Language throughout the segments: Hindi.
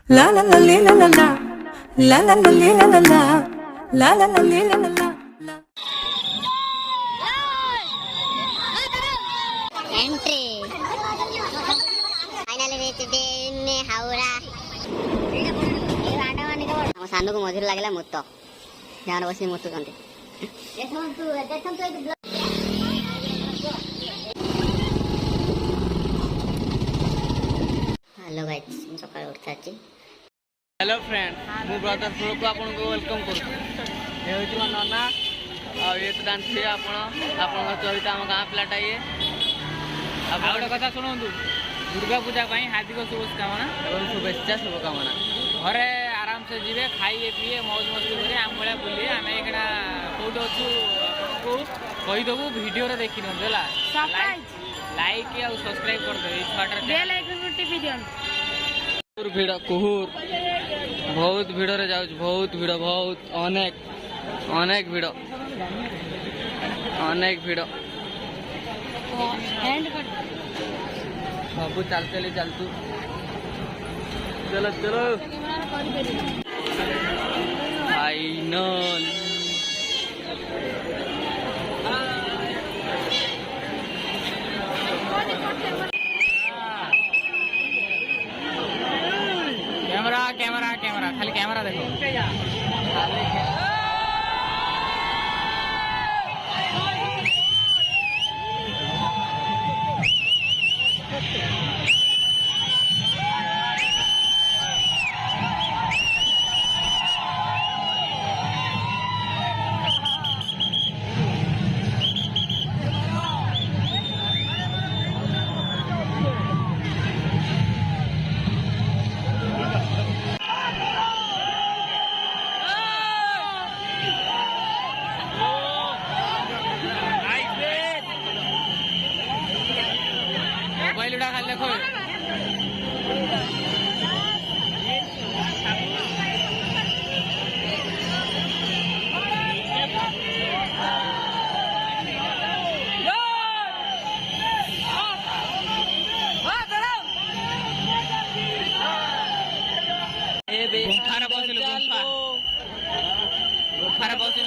La la la la la la la la la la la la la la la la la la la. Entry. Finally reached in Howrah. ଆମ ସାନକୁ ମଝିରେ ଲାଗିଲା ମୁତ ଗାଁରେ ବସି ମୁତୁଛନ୍ତି। हेलो गाइस ମୁଁ ସକାଳେ ଉଠିସାରିଛି। हेलो फ्रेंड मु ब्रदर फ्लो को आपन को वेलकम करू ए होची मन नाना आ ये तो जानथि आपन चरित हम गां पिलाटा ये अब गोटे कथा सुनंतु दुर्गा पूजा पई हार्दिक शुभकामना एवं शुभेच्छा शुभकामना घरे आराम से जीवे खाइए पिए मौज मस्ती करे आम भले बुलिए आम एकड़ा कोड अछु को कहि दबु वीडियो रे देखि न देला लाइक या सब्सक्राइब कर दे छाटर बेल आइकन को टिपि दियन भीड़ कुहुर बहुत भीड़ रे जाउछ बहुत भीड़ बहुत अनेक अनेक भीड़ सब चल चलतु चलो चलो फाइनल कैमरा कैमरा कैमरा खाली कैमरा देखो मोबाइल उठा खाली देखो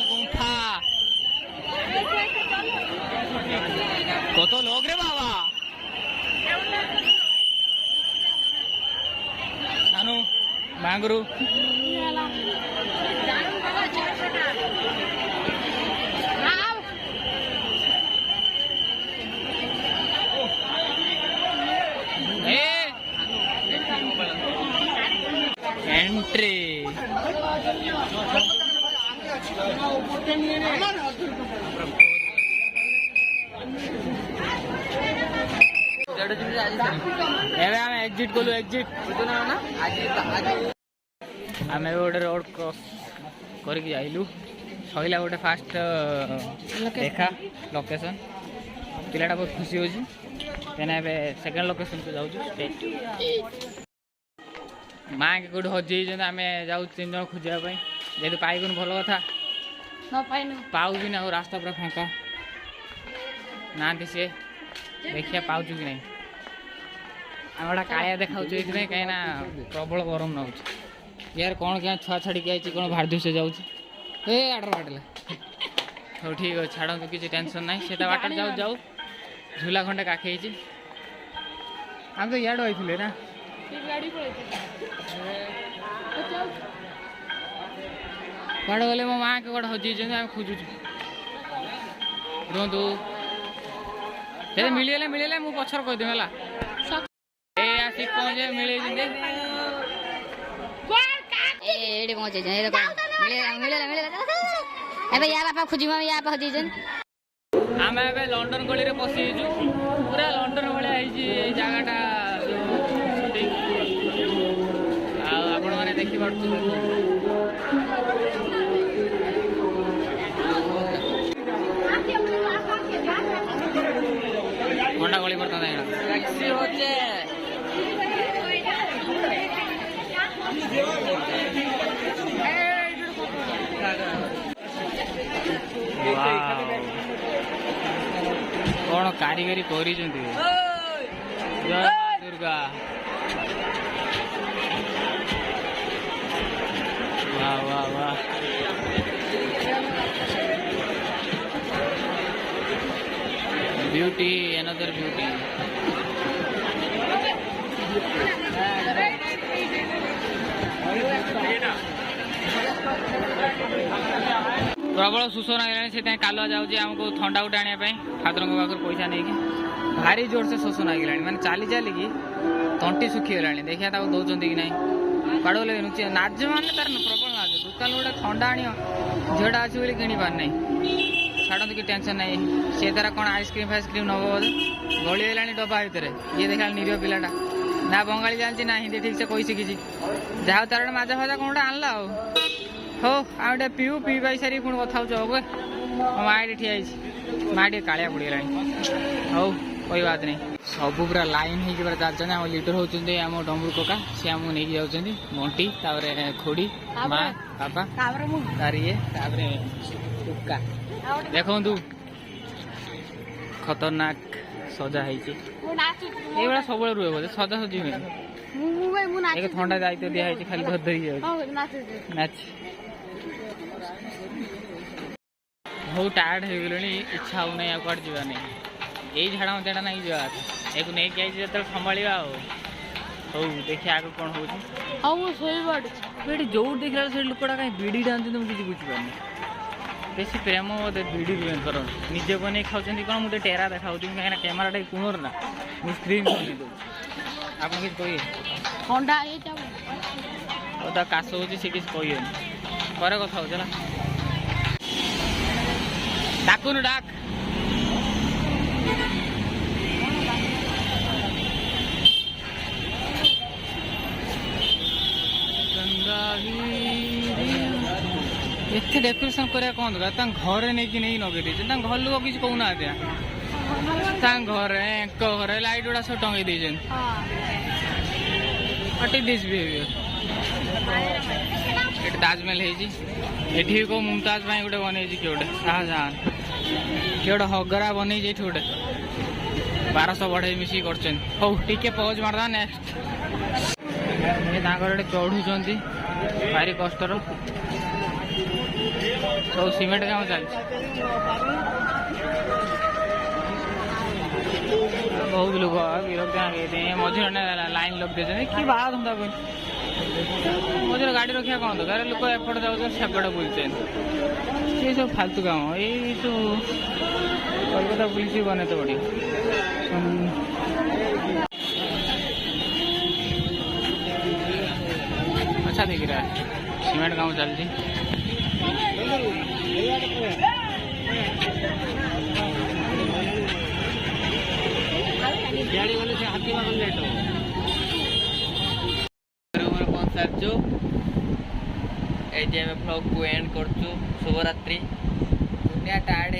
गुंफा कत लोग रे बाबा सानू बांगरू एंट्री एग्जिट कलु एग्जिट आम गोटे रोड क्रॉस करके आइलु सहिला गोटे फास्ट देखा लोकेशन पिलाटा बहुत खुशी होची तेना सेकेंड लोकेशन को जाऊँ माँ के कौट हजई आम जाऊ 3 जन खोजापी जेहतु पाइबन भल कथा पाऊ भी ना रास्ता पूरा फांका ना सी देखिए पाऊ कि नहीं आम गोटा काया देखा कहीं प्रबल गरम नौ यार कौन क्या छुआ छाड़ी आई कौन भारदूष जाऊँ आडर बाटला सब ठीक अच्छे छाड़ किसी टेंशन ना से बाट जाऊ जाऊ झूला खंडे काखे आम तो इे आई ना कड़े गले मो माँ के कौटे हजई आम खोजु रुहतु मिलगले मिलगले मुझे पचर कहीदेवी है आसिक पहुँचे मिले पहुँचे या बापा खोज या हजई आम ए लंडन गली में पशि पूरा लंडन भाया जगटा आपण मैंने देखी घंटा गली पड़ता कौन कारीगरी कर दुर्गा वाह वाह वाह ब्यूटी अनदर ब्यूटी प्रबल सुश लगे से कालुआ जाऊँगी आमको थंडा गुटे आने ठाकुर पाखे पैसा नहीं कि भारी जोर से शोष लगे मैंने चली चलिकी तंटी सुखीगला देखिए दौरान कि ना कड़ो लगे नुचे नाच मैंने तार प्रबल नाच दुकान गोटे थंडा आण झीटा अच्छी बोली किणी पार नहीं छाड़ कि टेंशन नहीं सी तार कौन आइसक्रीम फाइसक्रीम नब बोधे गली गला डब्बा भितर ये देखा निरीह पिलाटा ना बंगाली जानती ना हिंदी ठीक से कही शिखी जहाँ तार मजा फजा कौन गोटे आनला हो आगे पीऊ पी पाई सारी पुणी कथा हे माँ ये ठिया माँ टे कालिया पड़गला हो कोई बात नहीं सब पूरा लाइन हो चलते आम लीडर होती आम डम्बरू कका सी आमको नहीं जाऊँ बंटी खोड़ी माँ बापा तार ये टुका देखु खतरनाक सजा है सब रुए बोधे सजा सजी हुए एक थंडा दायित्व दिखाई खाली धर धरी नाच बहुत टायर्ड हो गले इच्छा हो नहीं कड़े जावा नहीं यही झाड़ा मतेटा नहीं जावा एक नहीं आई जो संभाड़ा हो देखिए आगे कौन हो जो देखला से लोकटा कहीं बीड़ी टाँगी तो मुझे बुझीपारे बेसी प्रेम बोधे बीड़ी कर निजे बन खाऊँ कौन मुझे टेरा देखा कहीं कैमेरा कुणर ना मुझे स्क्रीन बन दूँ आप किसी कहे ठंडा काश हो किसी कहे पर कथा हो डाकुन डाक एते डेकोरेशन करा कौन दरकार घर नहीं नगे घर लोग किसी कहना घर लाइट गुड़ा सब टंगे देते दिस बिहेवियर ये ताजमहल है को मुमताज गोटे बन किए शाहजहान किए गोटे हगरा बन गोटे 1200 बढ़े मिसिक कर पौज मारदा नेक्स्ट ये गोटे चढ़ुंट भारी कष्टर सब सीमेंट काम चलती बहुत लोग विरक्त मझे लाइन लग दे कि बाहर धंदा मझे गाड़ी रखा कौन दरकार लोक एपट जाऊँ सेपट बुलते ये सब फालतू काम ये कोलकाता पुलिस ही बने तो बढ़िया अच्छा दिख रहा है सीमेंट काम चलती हाथी पहुँच सारी ये ब्लॉग को एंड कर शुभरात्रि दुनिया टायर्ड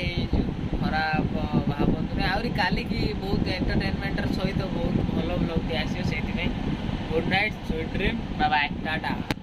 खराब भावतु आहरी काली की बहुत एंटरटेनमेंट सहित बहुत भल ब्लॉग आस good night sweet dream bye bye Tata.